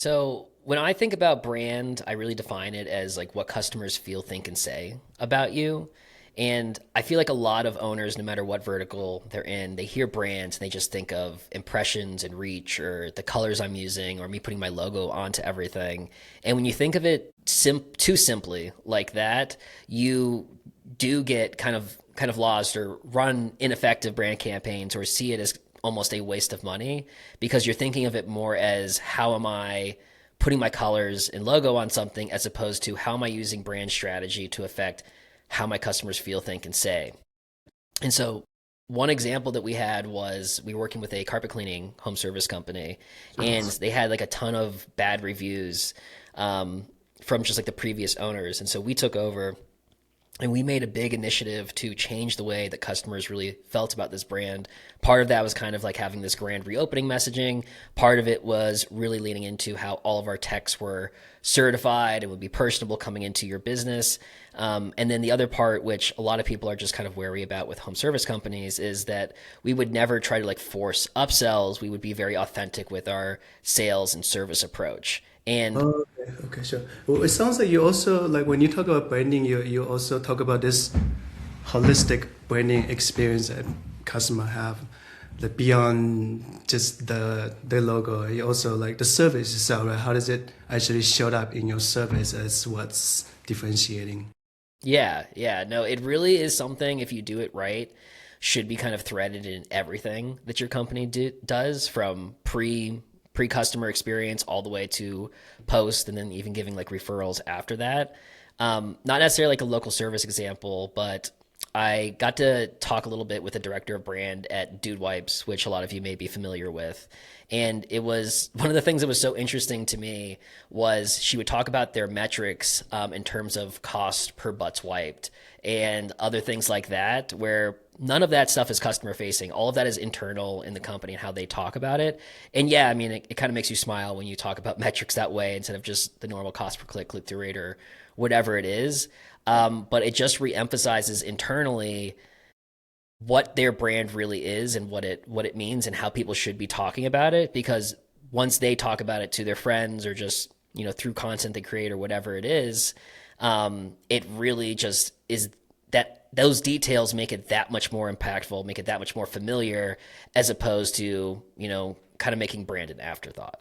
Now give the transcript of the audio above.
So when I think about brand, I really define it as like what customers feel, think, and say about you. And I feel like a lot of owners, no matter what vertical they're in, they hear brands and they just think of impressions and reach or the colors I'm using or me putting my logo onto everything. And when you think of it too simply like that, you do get kind of lost or run ineffective brand campaigns or see it as almost a waste of money because you're thinking of it more as how am I putting my colors and logo on something as opposed to how am I using brand strategy to affect how my customers feel, think, and say. And so one example that we had was we were working with a carpet cleaning home service company, and they had like a ton of bad reviews from just like the previous owners. And so we took over and we made a big initiative to change the way that customers really felt about this brand. Part of that was kind of like having this grand reopening messaging. Part of it was really leaning into how all of our techs were certified and would be personable coming into your business. And then the other part, which a lot of people are just kind of wary about with home service companies, is that we would never try to like force upsells. We would be very authentic with our sales and service approach. And Oh, okay, okay, sure. Well, it sounds like you also like when you talk about branding, you also talk about this holistic branding experience that customer have, the beyond just the logo. You also like the service itself, right? How does it actually show up in your service as what's differentiating? yeah, no, it really is something if you do it right, should be kind of threaded in everything that your company does from pre customer experience all the way to post, and then even giving like referrals after that. Not necessarily like a local service example, but I got to talk a little bit with the director of brand at Dude Wipes, which a lot of you may be familiar with. And it was one of the things that was so interesting to me was she would talk about their metrics in terms of cost per butts wiped and other things like that, where none of that stuff is customer facing. All of that is internal in the company and how they talk about it. And yeah, I mean, it kind of makes you smile when you talk about metrics that way instead of just the normal cost per click, click through rate, or whatever it is. But it just reemphasizes internally what their brand really is and what it means and how people should be talking about it. Because once they talk about it to their friends or just through content they create or whatever it is, it really just is that those details make it that much more impactful, make it that much more familiar, as opposed to kind of making brand an afterthought.